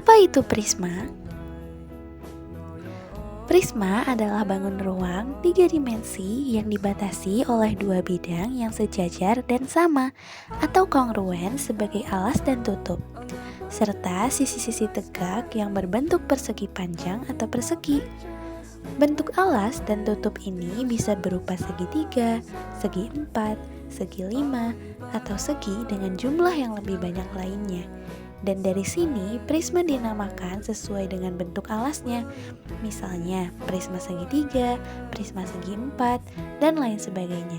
Apa itu prisma? Prisma adalah bangun ruang 3 dimensi yang dibatasi oleh dua bidang yang sejajar dan sama atau kongruen sebagai alas dan tutup, serta sisi-sisi tegak yang berbentuk persegi panjang atau persegi. Bentuk alas dan tutup ini bisa berupa segitiga, segi 4, segi 5, atau segi dengan jumlah yang lebih banyak lainnya. Dan dari sini, prisma dinamakan sesuai dengan bentuk alasnya. Misalnya, prisma segitiga, prisma segi 4, dan lain sebagainya.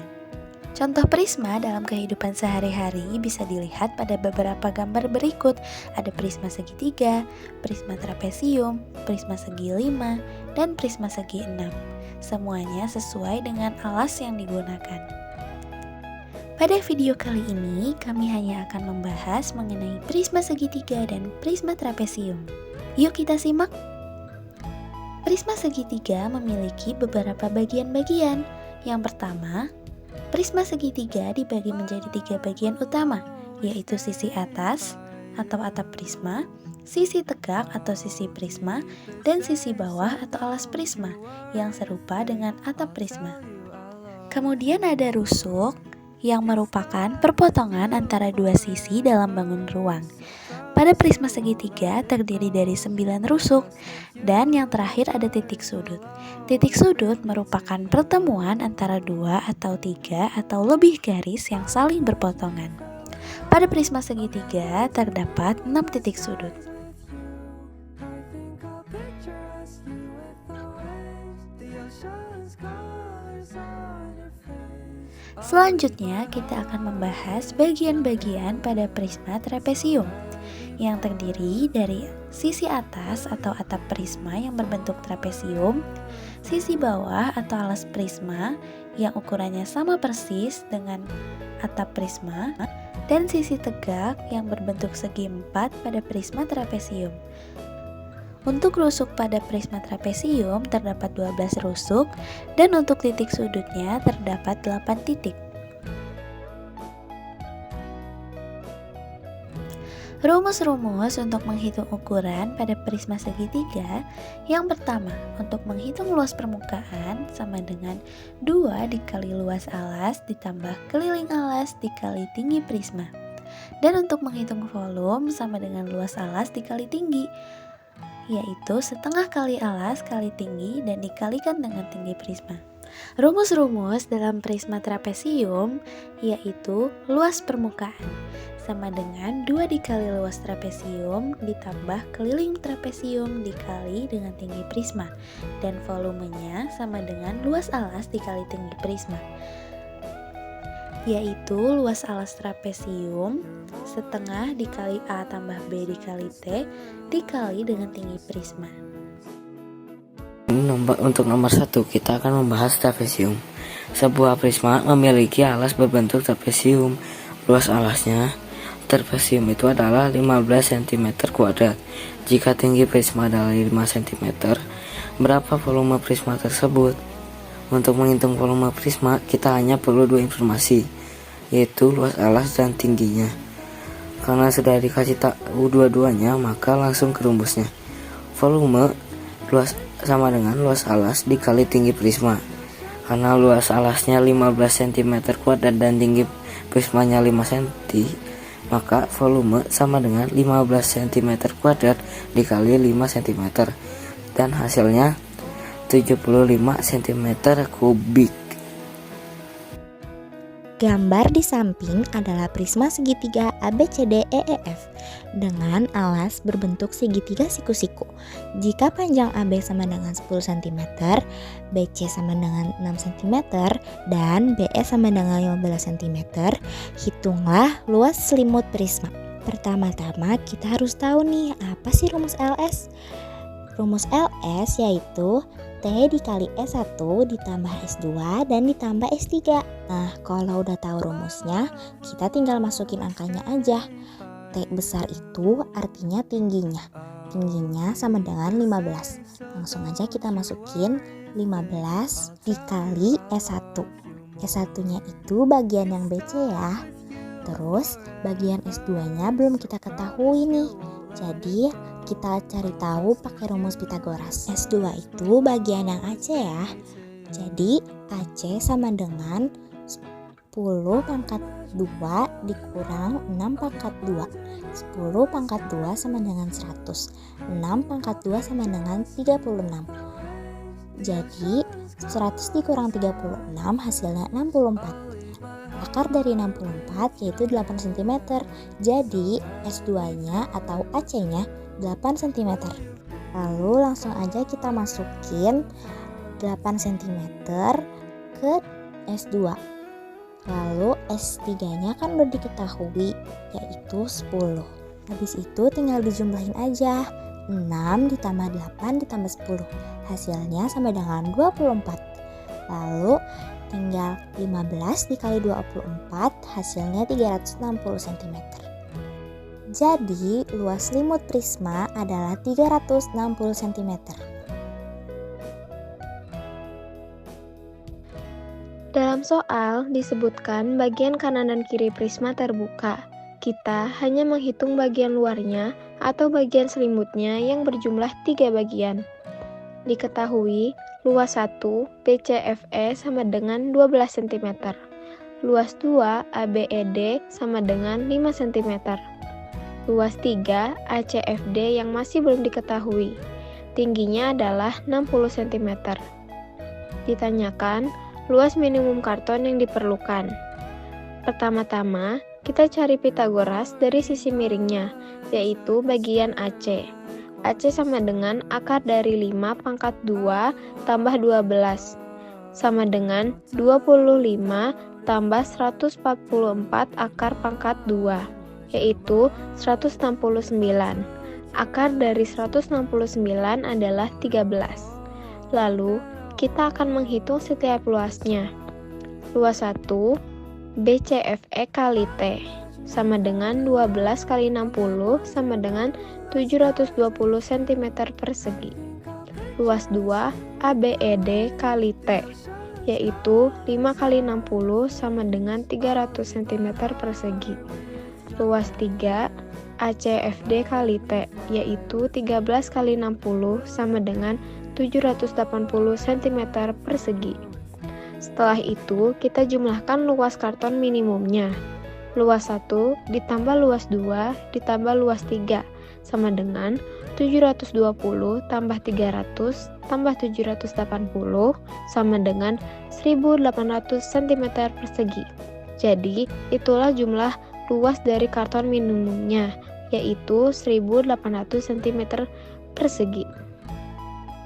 Contoh prisma dalam kehidupan sehari-hari bisa dilihat pada beberapa gambar berikut. Ada prisma segitiga, prisma trapesium, prisma segi 5, dan prisma segi 6. Semuanya sesuai dengan alas yang digunakan. Pada video kali ini, kami hanya akan membahas mengenai prisma segitiga dan prisma trapesium. Yuk kita simak. Prisma segitiga memiliki beberapa bagian-bagian. Yang pertama, prisma segitiga dibagi menjadi 3 bagian utama, yaitu sisi atas atau atap prisma, sisi tegak atau sisi prisma, dan sisi bawah atau alas prisma yang serupa dengan atap prisma. Kemudian ada rusuk yang merupakan perpotongan antara dua sisi dalam bangun ruang. Pada prisma segitiga terdiri dari 9 rusuk, dan yang terakhir ada titik sudut. Titik sudut merupakan pertemuan antara 2 atau 3 atau lebih garis yang saling berpotongan. Pada prisma segitiga terdapat 6 titik sudut. Selanjutnya, kita akan membahas bagian-bagian pada prisma trapesium yang terdiri dari sisi atas atau atap prisma yang berbentuk trapesium, sisi bawah atau alas prisma yang ukurannya sama persis dengan atap prisma, dan sisi tegak yang berbentuk segi 4 pada prisma trapesium. Untuk rusuk pada prisma trapesium terdapat 12 rusuk, dan untuk titik sudutnya terdapat 8 titik. Rumus-rumus untuk menghitung ukuran pada prisma segitiga. Yang pertama, untuk menghitung luas permukaan sama dengan 2 dikali luas alas ditambah keliling alas dikali tinggi prisma. Dan untuk menghitung volume sama dengan luas alas dikali tinggi, yaitu setengah kali alas kali tinggi dan dikalikan dengan tinggi prisma. Rumus-rumus dalam prisma trapesium yaitu luas permukaan sama dengan 2 dikali luas trapesium ditambah keliling trapesium dikali dengan tinggi prisma, dan volumenya sama dengan luas alas dikali tinggi prisma, yaitu luas alas trapesium setengah dikali A tambah B dikali T dikali dengan tinggi prisma. Untuk nomor 1, kita akan membahas trapesium. Sebuah prisma memiliki alas berbentuk trapesium. Luas alasnya trapesium itu adalah 15 cm². Jika tinggi prisma adalah 5 cm, berapa volume prisma tersebut? Untuk menghitung volume prisma, kita hanya perlu 2 informasi, yaitu luas alas dan tingginya. Karena sudah dikasih tahu dua-duanya, maka langsung ke rumusnya. Volume luas sama dengan luas alas dikali tinggi prisma. Karena luas alasnya 15 cm² dan tinggi prismanya 5 cm, maka volume sama dengan 15 cm² dikali 5 cm, dan hasilnya 75 cm3. Gambar di samping adalah prisma segitiga ABCDEEF dengan alas berbentuk segitiga siku-siku. Jika panjang AB sama dengan 10 cm, BC sama dengan 6 cm, dan BE sama dengan 15 cm, hitunglah luas selimut prisma. Pertama-tama kita harus tahu nih, apa sih rumus LS? Rumus LS yaitu T dikali S1 ditambah S2 dan ditambah S3. Nah, kalau udah tahu rumusnya, kita tinggal masukin angkanya aja. T besar itu artinya tingginya. Tingginya sama dengan 15. Langsung aja kita masukin 15 dikali S1. S1-nya itu bagian yang BC ya. Terus bagian S2-nya belum kita ketahui nih. Jadi kita cari tahu pakai rumus Pitagoras. S2 itu bagian yang AC ya. Jadi AC sama dengan 10 pangkat 2 dikurang 6 pangkat 2. 10 pangkat 2 sama dengan 100. 6 pangkat 2 sama dengan 36. Jadi 100 dikurang 36 hasilnya 64. Akar dari 64 yaitu 8 cm. Jadi S2-nya atau AC-nya 8 cm. Lalu langsung aja kita masukin 8 cm ke S2. Lalu S3-nya kan udah diketahui yaitu 10. Habis itu tinggal dijumlahin aja. 6 ditambah 8 ditambah 10. Hasilnya sama dengan 24. Lalu tinggal 15 dikali 24 hasilnya 360 cm. Jadi luas selimut prisma adalah 360 cm. Dalam soal disebutkan bagian kanan dan kiri prisma terbuka. Kita hanya menghitung bagian luarnya atau bagian selimutnya yang berjumlah 3 bagian. Diketahui luas 1 BCFE sama dengan 12 cm. Luas 2 ABED sama dengan 5 cm. Luas 3 ACFD yang masih belum diketahui. Tingginya adalah 60 cm. Ditanyakan luas minimum karton yang diperlukan. Pertama-tama, kita cari Pitagoras dari sisi miringnya, yaitu bagian AC. AC sama dengan akar dari 5 pangkat 2 tambah 12, sama dengan 25 tambah 144 akar pangkat 2, yaitu 169. Akar dari 169 adalah 13. Lalu, kita akan menghitung setiap luasnya. Luas 1 BCFE kali T sama dengan 12 kali 60 sama dengan 720 cm persegi. Luas 2 ABED kali T yaitu 5 kali 60 sama dengan 300 cm persegi. Luas 3 ACFD kali T yaitu 13 kali 60 sama dengan 780 cm persegi. Setelah itu, kita jumlahkan luas karton minimumnya. Luas 1 ditambah luas 2 ditambah luas 3 sama dengan 720 tambah 300 tambah 780 sama dengan 1800 cm persegi. Jadi, itulah jumlah luas dari karton minimumnya, yaitu 1800 cm persegi.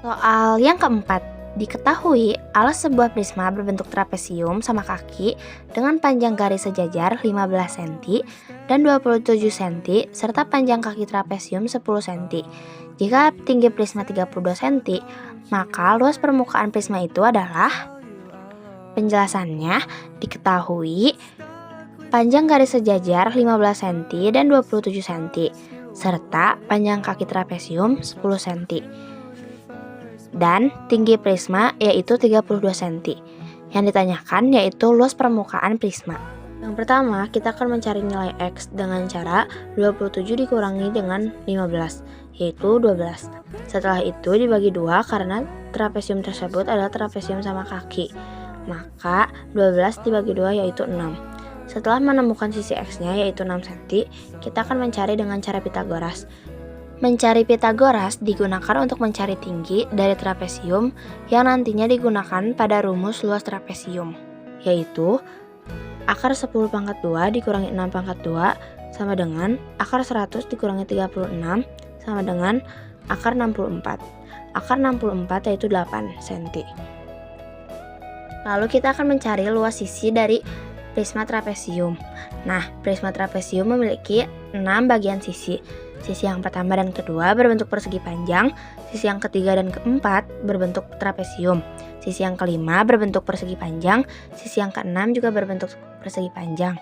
Soal yang keempat, diketahui alas sebuah prisma berbentuk trapesium sama kaki dengan panjang garis sejajar 15 cm dan 27 cm serta panjang kaki trapesium 10 cm. Jika tinggi prisma 32 cm, maka luas permukaan prisma itu adalah. Penjelasannya, diketahui panjang garis sejajar 15 cm dan 27 cm serta panjang kaki trapesium 10 cm. Dan tinggi prisma yaitu 32 cm. Yang ditanyakan yaitu luas permukaan prisma. Yang pertama, kita akan mencari nilai X dengan cara 27 dikurangi dengan 15, yaitu 12. Setelah itu dibagi 2 karena trapesium tersebut adalah trapesium sama kaki. Maka 12 dibagi 2 yaitu 6. Setelah menemukan sisi X-nya yaitu 6 cm, kita akan mencari dengan cara Pitagoras. Mencari Pitagoras digunakan untuk mencari tinggi dari trapesium yang nantinya digunakan pada rumus luas trapesium, yaitu akar 10 pangkat 2 dikurangi 6 pangkat 2 sama dengan akar 100 dikurangi 36 sama dengan akar 64. Akar 64 yaitu 8 cm. Lalu kita akan mencari luas sisi dari prisma trapesium. Nah, prisma trapesium memiliki 6 bagian sisi. Sisi yang pertama dan kedua berbentuk persegi panjang, sisi yang ketiga dan keempat berbentuk trapesium, sisi yang kelima berbentuk persegi panjang, sisi yang keenam juga berbentuk persegi panjang.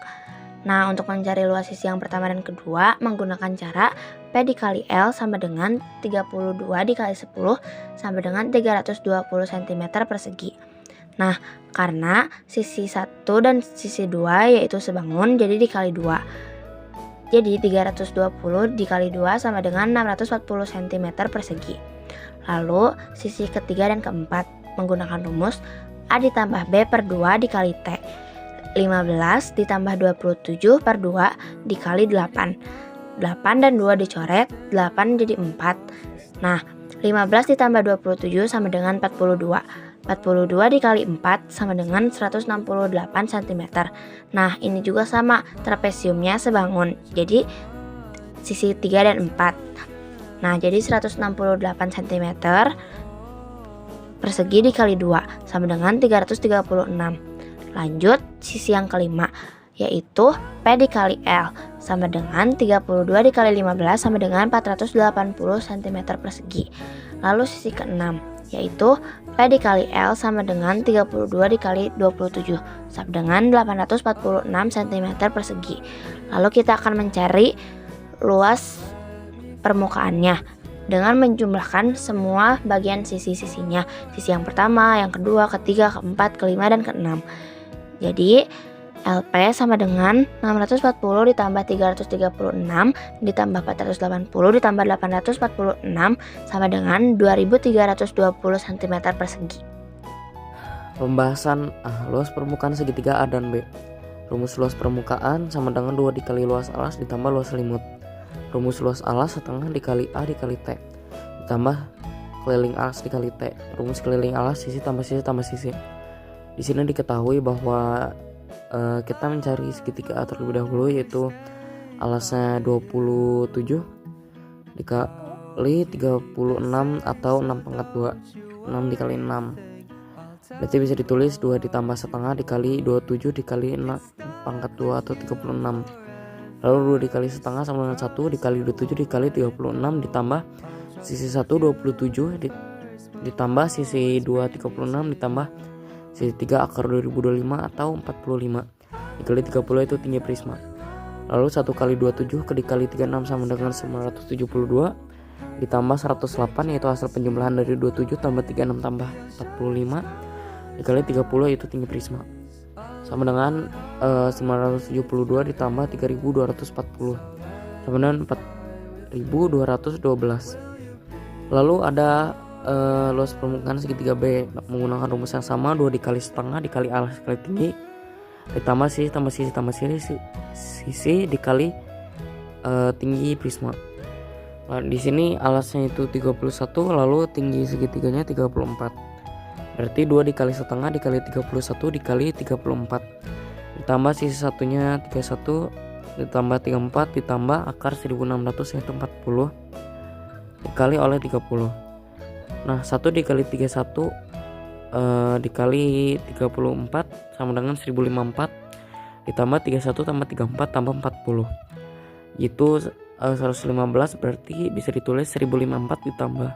Nah, untuk mencari luas sisi yang pertama dan kedua menggunakan cara P dikali L sama dengan 32 dikali 10 sama dengan 320 cm persegi. Nah, karena sisi 1 dan sisi 2 yaitu sebangun, jadi dikali 2. Jadi 320 dikali 2 sama dengan 640 cm persegi. Lalu sisi ketiga dan keempat menggunakan rumus A ditambah B per 2 dikali T. 15 ditambah 27 per 2 dikali 8. 8 dan 2 dicoret, 8 jadi 4. Nah, 15 ditambah 27 sama dengan 42. 42 dikali 4 sama dengan 168 cm. Nah, ini juga sama, trapesiumnya sebangun. Jadi sisi 3 dan 4. Nah, jadi 168 cm persegi dikali 2 sama dengan 336. Lanjut, sisi yang kelima, yaitu P dikali L sama dengan 32 dikali 15 sama dengan 480 cm persegi. Lalu sisi keenam, yaitu P dikali L sama dengan 32 dikali 27 sama dengan 846 cm persegi. Lalu kita akan mencari luas permukaannya dengan menjumlahkan semua bagian sisi-sisinya. Sisi yang pertama, yang kedua, ketiga, keempat, kelima, dan keenam. Jadi LP sama dengan 640 ditambah 336 ditambah 480 ditambah 846 sama dengan 2320 cm persegi. Pembahasan luas permukaan segitiga A dan B. Rumus luas permukaan sama dengan 2 dikali luas alas ditambah luas selimut. Rumus luas alas setengah dikali A dikali T ditambah keliling alas dikali T. Rumus keliling alas sisi tambah sisi tambah sisi. Di sini diketahui bahwa kita mencari segitiga A terlebih dahulu, yaitu alasnya 27 dikali 36 atau 6 pangkat 2. 6 dikali 6 berarti bisa ditulis 2 ditambah setengah dikali 27 dikali 6 pangkat 2 atau 36. Lalu 2 dikali setengah sama dengan 1 dikali 27 dikali 36 ditambah sisi 1 27 ditambah sisi 2 36 ditambah sisi 3 akar 2025 atau 45 dikali 30 itu tinggi prisma. Lalu 1 kali 27 dikali 36 sama dengan 972 ditambah 108 yaitu hasil penjumlahan dari 27 tambah 36 tambah 45 dikali 30 itu tinggi prisma. Sama dengan 972 ditambah 3240 sama dengan 4212. Lalu ada luas permukaan segitiga B menggunakan rumus yang sama, 2 dikali setengah dikali alas dikali tinggi ditambah sisi tambah sisi tambah sisi dikali tinggi prisma. Nah, di sini alasnya itu 31 lalu tinggi segitiganya 34. Berarti 2 dikali setengah dikali 31 dikali 34 ditambah sisi satunya 31 ditambah 34 ditambah akar 1600 yaitu 40 dikali oleh 30. Nah 1 dikali 31 dikali 34 sama dengan 1054 ditambah 31 tambah 34 tambah 40 itu 115. Berarti bisa ditulis 1054 ditambah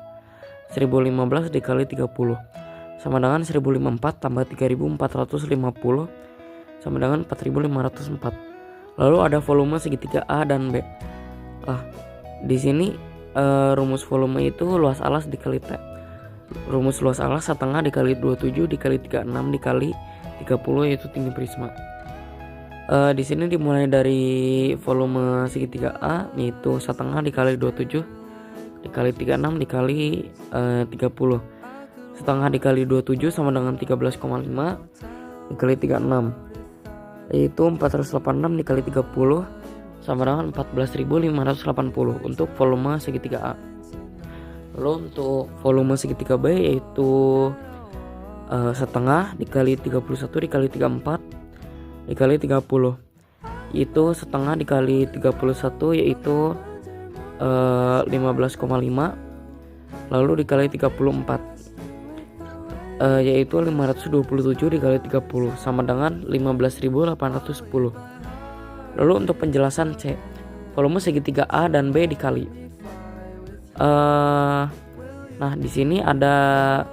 1015 dikali 30 sama dengan 1054 tambah 3450 sama dengan 4504. Lalu ada volume segitiga A dan B. Di sini rumus volume itu luas alas dikali T. Rumus luas alas setengah dikali 27 dikali 36 dikali 30 yaitu tinggi prisma. Di sini dimulai dari volume segitiga A yaitu setengah dikali 27 dikali 36 dikali 30. Setengah dikali 27 sama dengan 13,5 dikali 36 yaitu 486 dikali 30 sama dengan 14.580 untuk volume segitiga A. Lalu untuk volume segitiga B yaitu setengah dikali 31 dikali 34 dikali 30 itu setengah dikali 31 yaitu 15,5 lalu dikali 34 yaitu 527 dikali 30 sama dengan 15.810. Lalu untuk penjelasan C, volume segitiga A dan B dikali. Nah di sini ada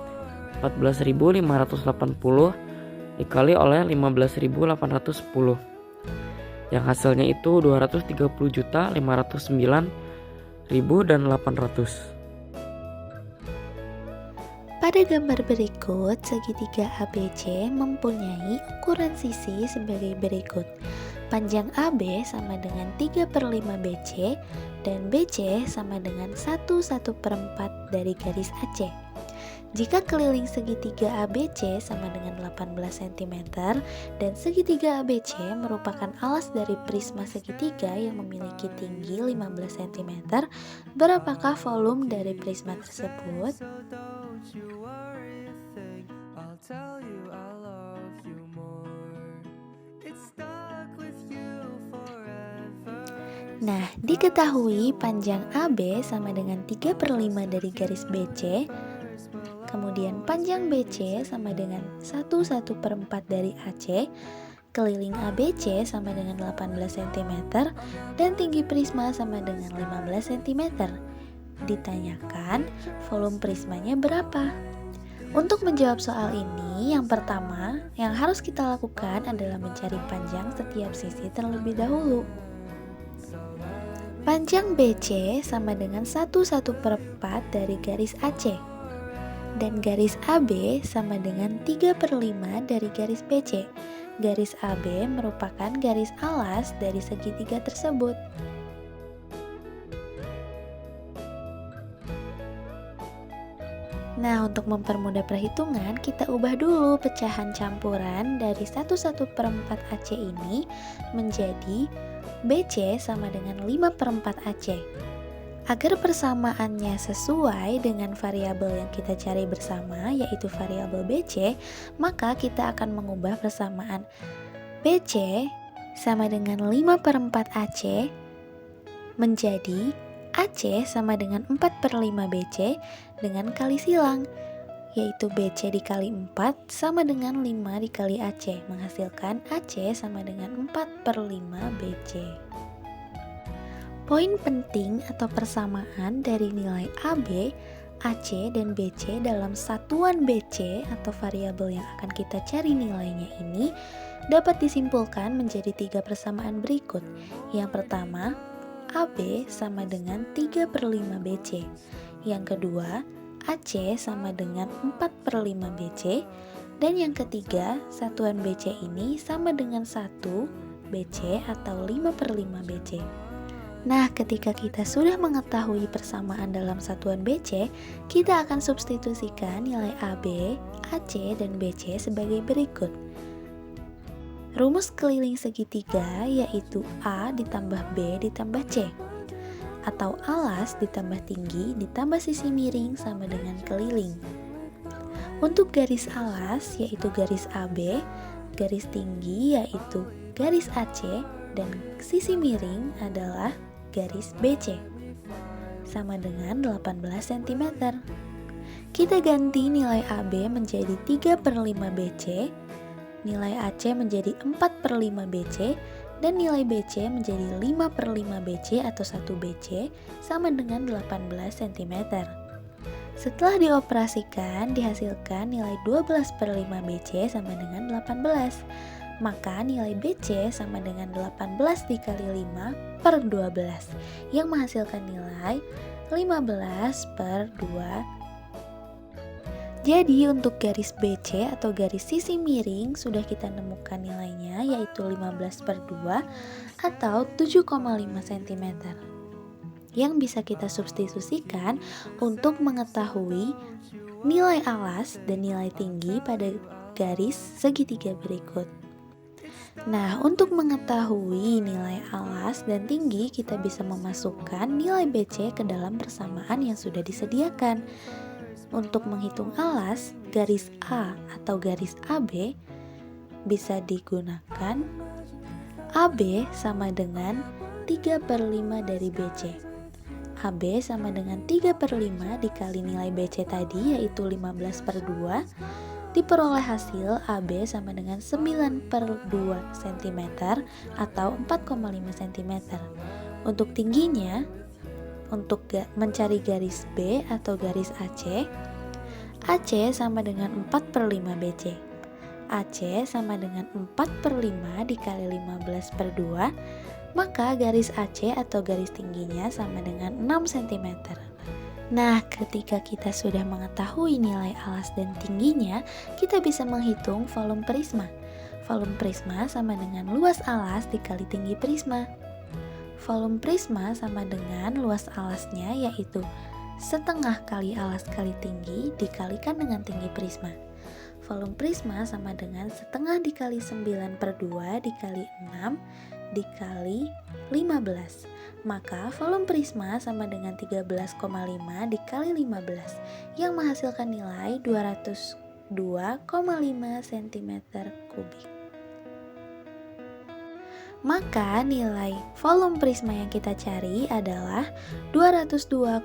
14.580 dikali oleh 15.810 yang hasilnya itu 230.509.800. Pada gambar berikut, segitiga ABC mempunyai ukuran sisi sebagai berikut. Panjang AB sama dengan 3/5 BC dan BC sama dengan 1/4 dari garis AC. Jika keliling segitiga ABC sama dengan 18 cm dan segitiga ABC merupakan alas dari prisma segitiga yang memiliki tinggi 15 cm, berapakah volume dari prisma tersebut? Nah, diketahui panjang AB sama dengan 3/5 dari garis BC, kemudian panjang BC sama dengan 1/4 dari AC, keliling ABC sama dengan 18 cm, dan tinggi prisma sama dengan 15 cm. Ditanyakan, volume prismanya berapa? Untuk menjawab soal ini, yang pertama yang harus kita lakukan adalah mencari panjang setiap sisi terlebih dahulu. Panjang BC sama dengan 1/4 dari garis AC. Dan garis AB sama dengan 3/5 dari garis BC. Garis AB merupakan garis alas dari segitiga tersebut. Nah, untuk mempermudah perhitungan, kita ubah dulu pecahan campuran dari 1/4 AC ini menjadi BC sama dengan 5/4 AC. Agar persamaannya sesuai dengan variabel yang kita cari bersama, yaitu variabel BC, maka kita akan mengubah persamaan BC sama dengan 5/4 AC menjadi AC sama dengan 4/5 BC dengan kali silang, yaitu BC dikali 4 sama dengan 5 dikali AC, menghasilkan AC sama dengan 4/5 BC. Poin penting atau persamaan dari nilai AB, AC, dan BC dalam satuan BC atau variabel yang akan kita cari nilainya ini dapat disimpulkan menjadi 3 persamaan berikut. Yang pertama, AB sama dengan 3/5 BC. Yang kedua, AC sama dengan 4/5 BC. Dan yang ketiga, satuan BC ini sama dengan 1 BC atau 5/5 BC. Nah, ketika kita sudah mengetahui persamaan dalam satuan BC, kita akan substitusikan nilai AB, AC, dan BC sebagai berikut. Rumus keliling segitiga yaitu A ditambah B ditambah C, atau alas ditambah tinggi ditambah sisi miring sama dengan keliling. Untuk garis alas yaitu garis AB, garis tinggi yaitu garis AC, dan sisi miring adalah garis BC, sama dengan 18 cm. Kita ganti nilai AB menjadi 3/5 BC, nilai AC menjadi 4/5 BC, dan nilai BC menjadi 5/5 BC atau 1 BC sama dengan 18 cm. Setelah dioperasikan, dihasilkan nilai 12/5 BC sama dengan 18. Maka nilai BC sama dengan 18 dikali 5/12 yang menghasilkan nilai 15/2. Jadi untuk garis BC atau garis sisi miring sudah kita nemukan nilainya yaitu 15/2 atau 7,5 cm yang bisa kita substitusikan untuk mengetahui nilai alas dan nilai tinggi pada garis segitiga berikut. Nah, untuk mengetahui nilai alas dan tinggi, kita bisa memasukkan nilai BC ke dalam persamaan yang sudah disediakan. Untuk menghitung alas, garis A atau garis AB bisa digunakan AB sama dengan 3/5 dari BC. AB sama dengan 3/5 dikali nilai BC tadi yaitu 15/2. Diperoleh hasil AB sama dengan 9/2 cm atau 4,5 cm. Untuk tingginya, untuk mencari garis B atau garis AC, AC sama dengan 4/5 BC. AC sama dengan 4/5 dikali 15/2, maka garis AC atau garis tingginya sama dengan 6 cm. Nah, ketika kita sudah mengetahui nilai alas dan tingginya, kita bisa menghitung volume prisma. Volume prisma sama dengan luas alas dikali tinggi prisma. Volume prisma sama dengan luas alasnya, yaitu setengah kali alas kali tinggi dikalikan dengan tinggi prisma. Volume prisma sama dengan setengah dikali 9/2 dikali 6 dikali 15. Maka volume prisma sama dengan 13,5 dikali 15 yang menghasilkan nilai 202,5 cm kubik. Maka nilai volume prisma yang kita cari adalah 202,5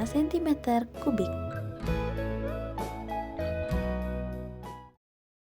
cm kubik.